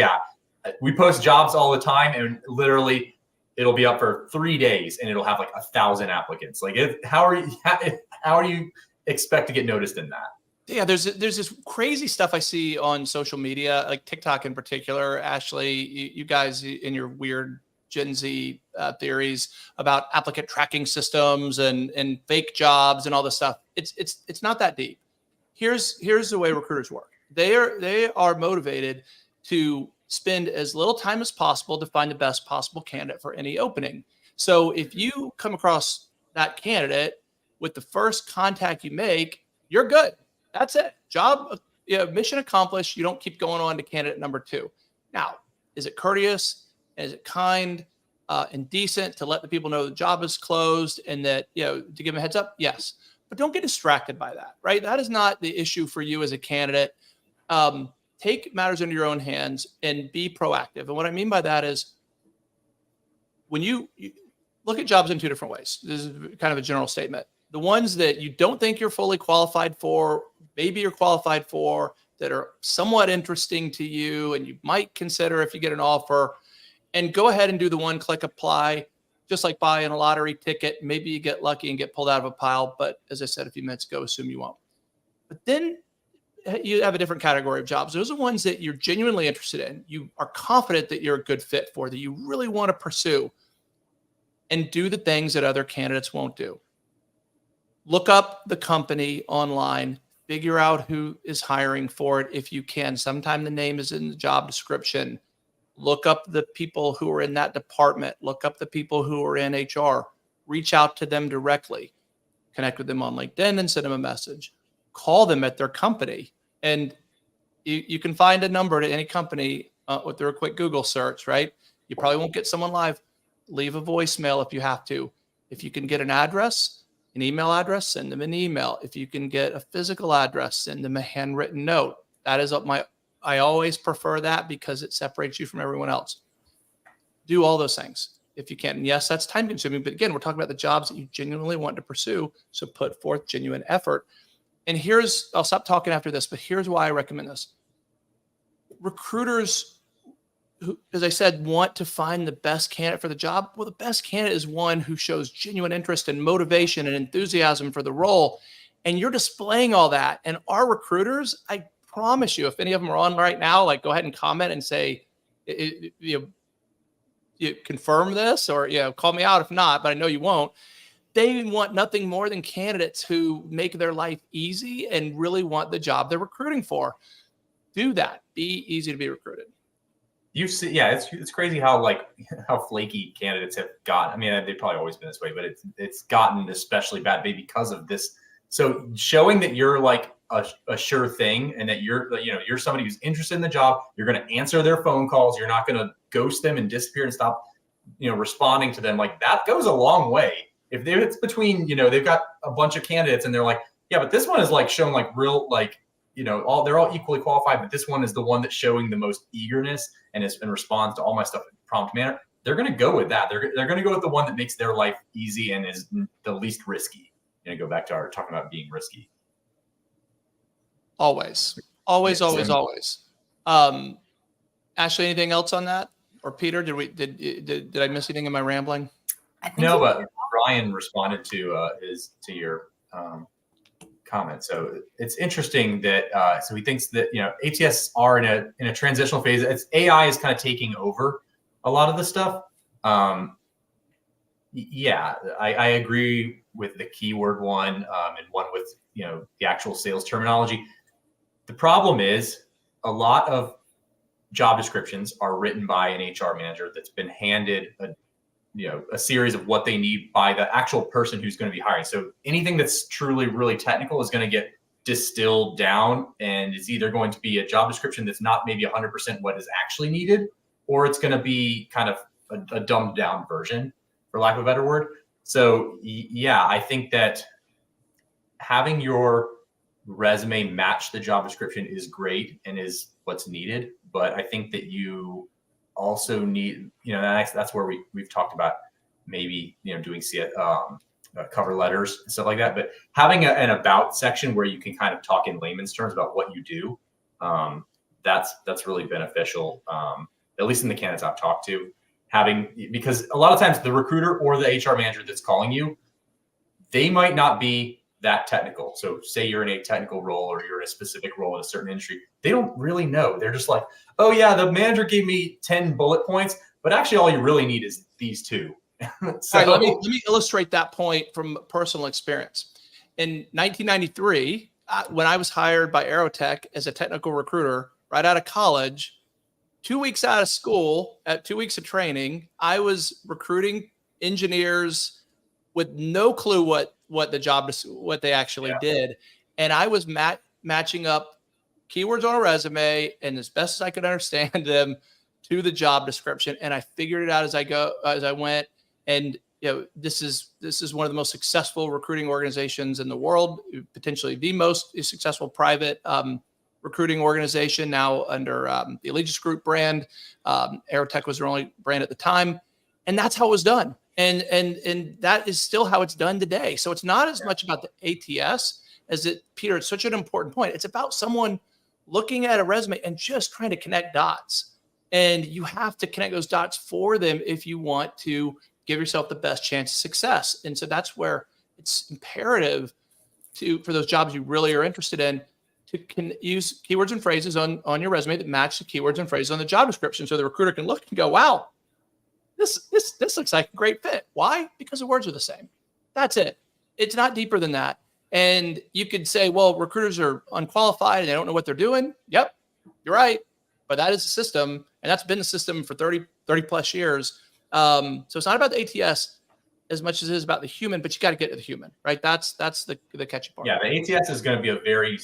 we post jobs all the time, and literally it'll be up for 3 days and it'll have like 1,000 applicants. Like how are you expect to get noticed in that? Yeah, there's this crazy stuff I see on social media, like TikTok in particular. Ashley, you guys in your weird Gen Z theories about applicant tracking systems and fake jobs and all this stuff. It's not that deep. Here's the way recruiters work. They are motivated to spend as little time as possible to find the best possible candidate for any opening. So if you come across that candidate with the first contact you make, you're good. That's it. Job, mission accomplished. You don't keep going on to candidate number 2. Now, is it courteous? Is it kind and decent to let the people know the job is closed and that, to give them a heads up? Yes. But don't get distracted by that, right? That is not the issue for you as a candidate. Take matters into your own hands and be proactive. And what I mean by that is when you look at jobs in 2 different ways. This is kind of a general statement. The ones that you don't think you're fully qualified for, maybe you're qualified for, that are somewhat interesting to you and you might consider if you get an offer, and go ahead and do the one click apply, just like buying a lottery ticket. Maybe you get lucky and get pulled out of a pile, but as I said a few minutes ago, assume you won't. But then you have a different category of jobs. Those are ones that you're genuinely interested in. You are confident that you're a good fit for, that you really want to pursue, and do the things that other candidates won't do. Look up the company online, figure out who is hiring for it if you can. Sometime the name is in the job description. Look up the people who are in that department. Look up the people who are in HR. Reach out to them directly. Connect with them on LinkedIn and send them a message. Call them at their company. And you can find a number to any company through a quick Google search, right? You probably won't get someone live. Leave a voicemail if you have to. If you can get an address, an email address, send them an email. If you can get a physical address, send them a handwritten note. That is I always prefer that because it separates you from everyone else. Do all those things if you can. And yes, that's time consuming, but again, we're talking about the jobs that you genuinely want to pursue. So put forth genuine effort. And I'll stop talking after this, but here's why I recommend this. Recruiters who, as I said, want to find the best candidate for the job. Well, the best candidate is one who shows genuine interest and motivation and enthusiasm for the role. And you're displaying all that. And our recruiters, I promise you, if any of them are on right now, like go ahead and comment and say, you confirm this, or call me out if not, but I know you won't. They want nothing more than candidates who make their life easy and really want the job they're recruiting for. Do that. Be easy to be recruited. You see, yeah, it's crazy how flaky candidates have gotten. I mean, they've probably always been this way, but it's gotten especially bad because of this. So showing that you're like a sure thing, and that you're somebody who's interested in the job, you're going to answer their phone calls, you're not going to ghost them and disappear and stop, responding to them. Like that goes a long way. If it's between, they've got a bunch of candidates and they're like, yeah, but this one is like showing like real, like, they're all equally qualified, but this one is the one that's showing the most eagerness and responds to all my stuff in a prompt manner. They're going to go with that. They're going to go with the one that makes their life easy and is the least risky. Go back to our talking about being risky. Always. Ashley, anything else on that? Or Peter, did I miss anything in my rambling? No, but Ryan responded to your comment. So it's interesting that so he thinks that ATS are in a transitional phase. AI is kind of taking over a lot of the stuff. Yeah, I agree with the keyword one and one with the actual sales terminology. The problem is a lot of job descriptions are written by an HR manager that's been handed a series of what they need by the actual person who's going to be hiring. So anything that's truly really technical is going to get distilled down, and it's either going to be a job description that's not maybe 100% what is actually needed, or it's going to be kind of a dumbed down version, for lack of a better word. So yeah, I think that having your resume match the job description is great and is what's needed. But I think that you also need, that's where we've talked about maybe, doing cover letters and stuff like that. But having an about section where you can kind of talk in layman's terms about what you do, that's really beneficial, at least in the candidates I've talked to. Because a lot of times the recruiter or the HR manager that's calling you, they might not be that technical. So say you're in a technical role or you're in a specific role in a certain industry, they don't really know. They're just like, oh yeah, the manager gave me 10 bullet points, but actually all you really need is these 2. So let me illustrate that point from personal experience. In 1993, when I was hired by Aerotech as a technical recruiter right out of college, 2 weeks out of school, at 2 weeks of training, I was recruiting engineers with no clue what they actually did, and I was matching up keywords on a resume and as best as I could understand them to the job description, and I figured it out as I went. And this is one of the most successful recruiting organizations in the world, potentially the most successful private recruiting organization now under the Allegis Group brand. Aerotech was their only brand at the time, and that's how it was done. And that is still how it's done today. So it's not as much about the ATS as it, Peter, it's such an important point. It's about someone looking at a resume and just trying to connect dots. And you have to connect those dots for them if you want to give yourself the best chance of success. And so that's where it's imperative for those jobs you really are interested in to use keywords and phrases on your resume that match the keywords and phrases on the job description. So the recruiter can look and go, wow, this looks like a great fit. Why? Because the words are the same. That's it. It's not deeper than that. And you could say, well, recruiters are unqualified and they don't know what they're doing. Yep, you're right. But that is the system. And that's been the system for 30 plus years. So it's not about the ATS as much as it is about the human, but you got to get to the human, right? That's the catchy part. Yeah, the ATS is going to be a very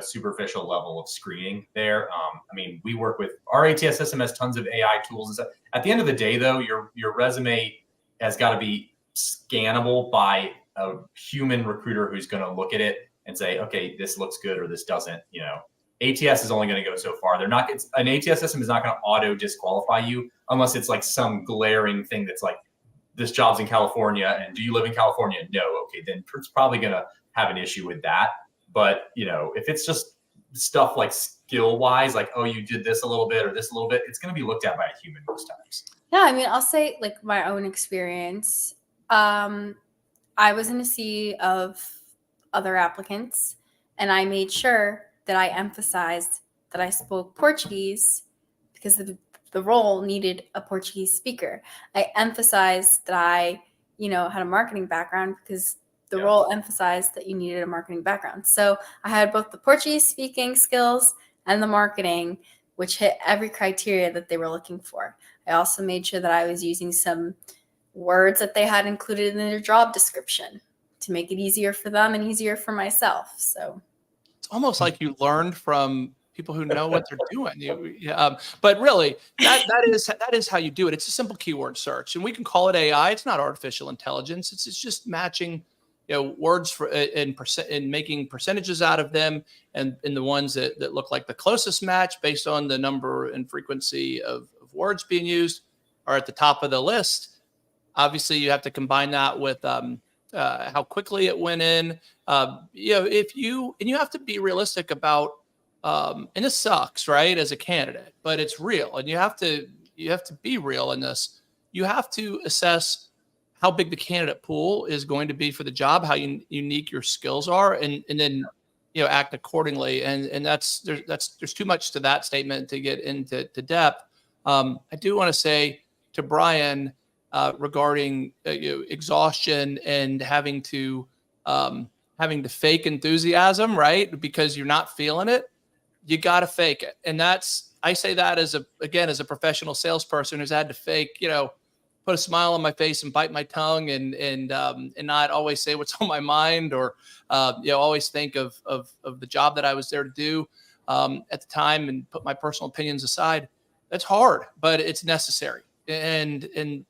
superficial level of screening there. I mean, we work with our ATS system has tons of AI tools and stuff. At the end of the day, though, your resume has got to be scannable by a human recruiter who's going to look at it and say, okay, this looks good or this doesn't. ATS is only going to go so far. An ATS system is not going to auto disqualify you unless it's like some glaring thing that's like, this job's in California and do you live in California? No. Okay. Then it's probably going to have an issue with that. But if it's just stuff like skill wise, like, oh, you did this a little bit or this a little bit, it's going to be looked at by a human most times. Yeah. I mean, I'll say like my own experience. I was in a sea of other applicants and I made sure that I emphasized that I spoke Portuguese because the role needed a Portuguese speaker. I emphasized that I, had a marketing background because the role emphasized that you needed a marketing background. So I had both the Portuguese speaking skills and the marketing, which hit every criteria that they were looking for. I also made sure that I was using some words that they had included in their job description to make it easier for them and easier for myself. So it's almost like you learned from people who know what they're doing. But really, that is how you do it. It's a simple keyword search, and we can call it AI. It's not artificial intelligence. It's just matching, words and making percentages out of them, and in the ones that look like the closest match based on the number and frequency of words being used are at the top of the list. Obviously, you have to combine that with how quickly it went in. You have to be realistic about. And this sucks, right, as a candidate, but it's real, and you have to be real in this. You have to assess how big the candidate pool is going to be for the job, how unique your skills are, and then act accordingly. And there's too much to that statement to get into depth. I do want to say to Brian regarding exhaustion and having to fake enthusiasm, right, because you're not feeling it. You got to fake it. And I say that as a professional salesperson who's had to fake, put a smile on my face and bite my tongue and not always say what's on my mind or, always think of the job that I was there to do at the time and put my personal opinions aside. That's hard, but it's necessary. And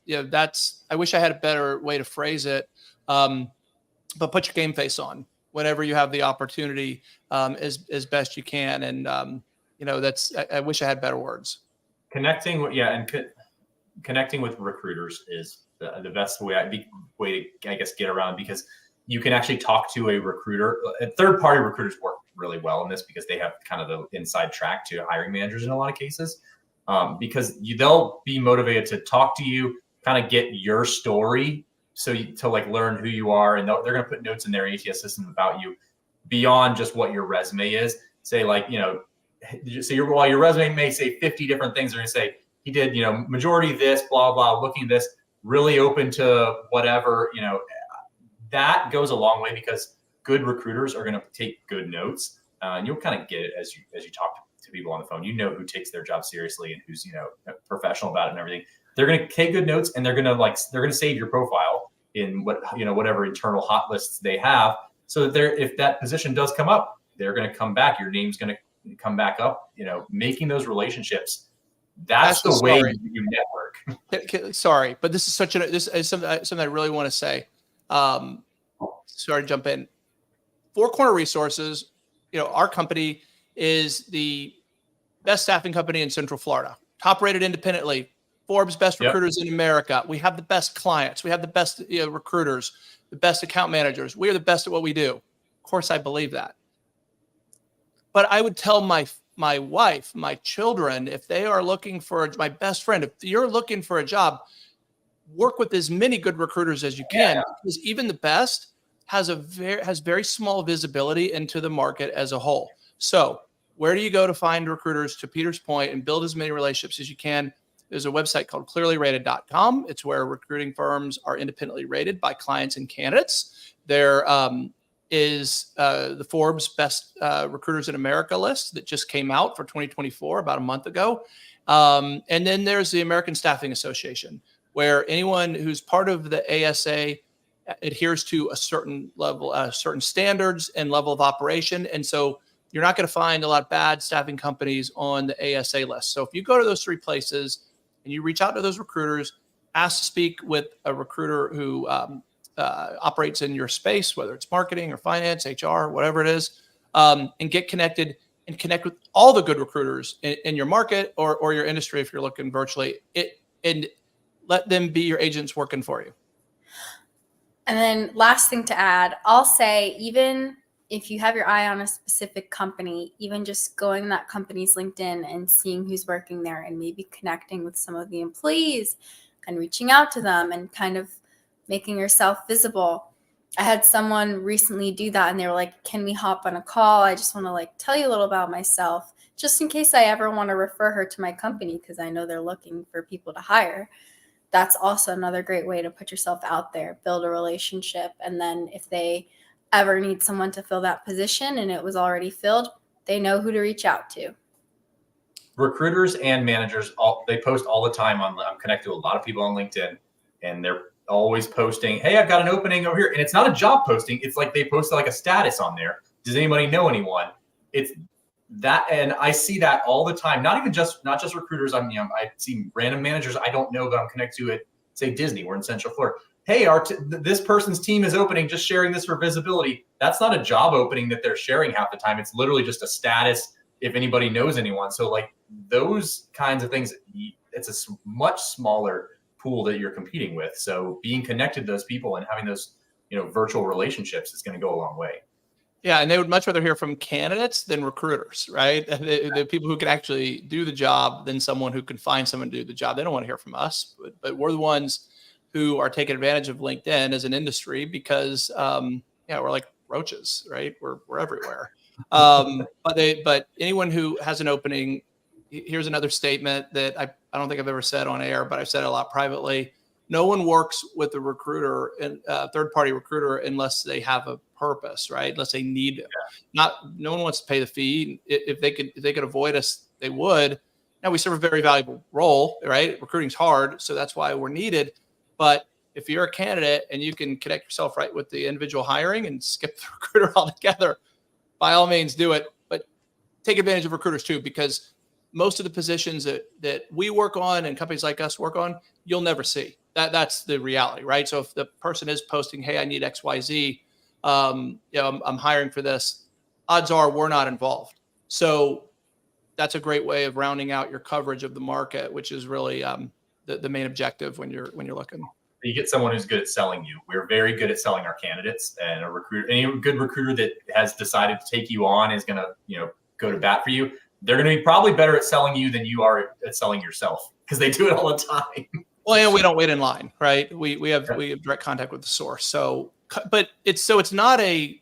I wish I had a better way to phrase it. But put your game face on whenever you have the opportunity, as best you can. And, I wish I had better words. Connecting with recruiters is the best way to, I guess, get around, because you can actually talk to a recruiter. Third-party recruiters work really well in this because they have kind of the inside track to hiring managers in a lot of cases, because they'll be motivated to talk to you, kind of get your story to like learn who you are, and they're going to put notes in their ATS system about you beyond just what your resume is. Say like, so while your resume may say 50 different things, they're going to say he did, majority this, blah, blah, looking at this, really open to whatever, that goes a long way, because good recruiters are going to take good notes. And you'll kind of get it as you talk to people on the phone. Who takes their job seriously and who's professional about it and everything. They're going to take good notes, and they're going to save your profile in whatever internal hot lists they have, so that if that position does come up, they're going to come back. Your name's going to come back up. Making those relationships. That's the way you network. Sorry, but this is something I really want to say. Sorry to jump in. Four Corner Resources, our company is the best staffing company in Central Florida, top rated independently, Forbes best recruiters in America. We have the best clients. We have the best recruiters, the best account managers. We are the best at what we do. Of course, I believe that. But I would tell my wife, my children, if they are looking for my best friend, if you're looking for a job, work with as many good recruiters as you can, because even the best has very small visibility into the market as a whole. So where do you go to find recruiters, to Peter's point, and build as many relationships as you can? There's a website called clearlyrated.com. It's where recruiting firms are independently rated by clients and candidates. There is the Forbes Best Recruiters in America list that just came out for 2024 about a month ago. And then there's the American Staffing Association, where anyone who's part of the ASA adheres to a certain level, certain standards and level of operation. And so you're not going to find a lot of bad staffing companies on the ASA list. So if you go to those three places and you reach out to those recruiters, ask to speak with a recruiter who operates in your space, whether it's marketing or finance, HR, whatever it is, and get connected and connect with all the good recruiters in your market or your industry if you're looking virtually, and let them be your agents working for you. And then last thing to add, I'll say, even if you have your eye on a specific company, even just going to that company's LinkedIn and seeing who's working there and maybe connecting with some of the employees and reaching out to them and kind of making yourself visible. I had someone recently do that, and they were like, can we hop on a call? I just want to tell you a little about myself, just in case I ever want to refer her to my company, because I know they're looking for people to hire. That's also another great way to put yourself out there, build a relationship. And then if they ever need someone to fill that position and it was already filled, they know who to reach out to. Recruiters and managers, they post all the time I'm connected to a lot of people on LinkedIn, and they're always posting, hey, I've got an opening over here. And it's not a job posting. It's like they posted a status on there. Does anybody know anyone? It's that. And I see that all the time. Not just recruiters. I see random managers I don't know, but I'm connected to at, say, Disney. We're in Central Florida. Hey, this person's team is opening, just sharing this for visibility. That's not a job opening that they're sharing half the time. It's literally just a status if anybody knows anyone. So those kinds of things, it's a much smaller pool that you're competing with. So being connected to those people and having those, virtual relationships is going to go a long way. Yeah. And they would much rather hear from candidates than recruiters, right? The people who can actually do the job than someone who can find someone to do the job. They don't want to hear from us, but we're the ones who are taking advantage of LinkedIn as an industry because, we're like roaches, right? We're everywhere. But anyone who has an opening, here's another statement that I don't think I've ever said on air, but I've said it a lot privately. No one works with a recruiter and a third-party recruiter unless they have a purpose, right? Unless they need it. No one wants to pay the fee. If they could avoid us, they would. Now we serve a very valuable role, right? Recruiting's hard, so that's why we're needed. But if you're a candidate and you can connect yourself right with the individual hiring and skip the recruiter altogether, by all means do it. But take advantage of recruiters too, because most of the positions that we work on and companies like us work on, you'll never see. That's the reality, right? So if the person is posting, hey, I need XYZ, I'm hiring for this, odds are we're not involved. So that's a great way of rounding out your coverage of the market, which is really the main objective when you're looking. You get someone who's good at selling you. We're very good at selling our candidates, and any good recruiter that has decided to take you on is going to, go to bat for you. They're going to be probably better at selling you than you are at selling yourself, because they do it all the time. Well, and we don't wait in line, right? We have direct contact with the source. So, but it's not a,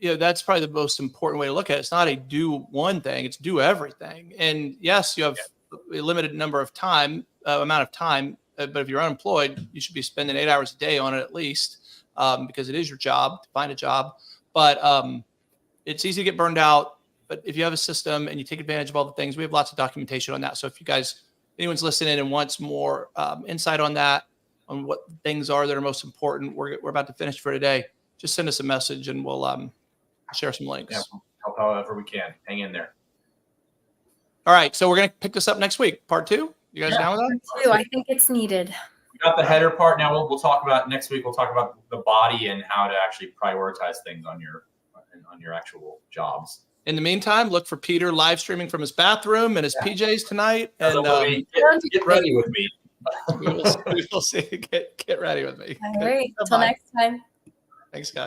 that's probably the most important way to look at it. It's not a do one thing; it's do everything. And yes, you have a limited number of amount of time. But if you're unemployed, you should be spending 8 hours a day on it at least, because it is your job to find a job. But it's easy to get burned out. But if you have a system and you take advantage of all the things, we have lots of documentation on that. So if you guys, anyone's listening and wants more insight on that, on what things are that are most important, we're about to finish for today. Just send us a message and we'll share some links. Yeah, help however we can. Hang in there. All right. So we're going to pick this up next week. Part 2. You guys down with that? I think it's needed. We got the header part. Now we'll talk about next week. We'll talk about the body and how to actually prioritize things on your actual jobs. In the meantime, look for Peter live streaming from his bathroom and his PJs tonight. And get ready with me. we will see. Get ready with me. All right. Until next time. Thanks, guys.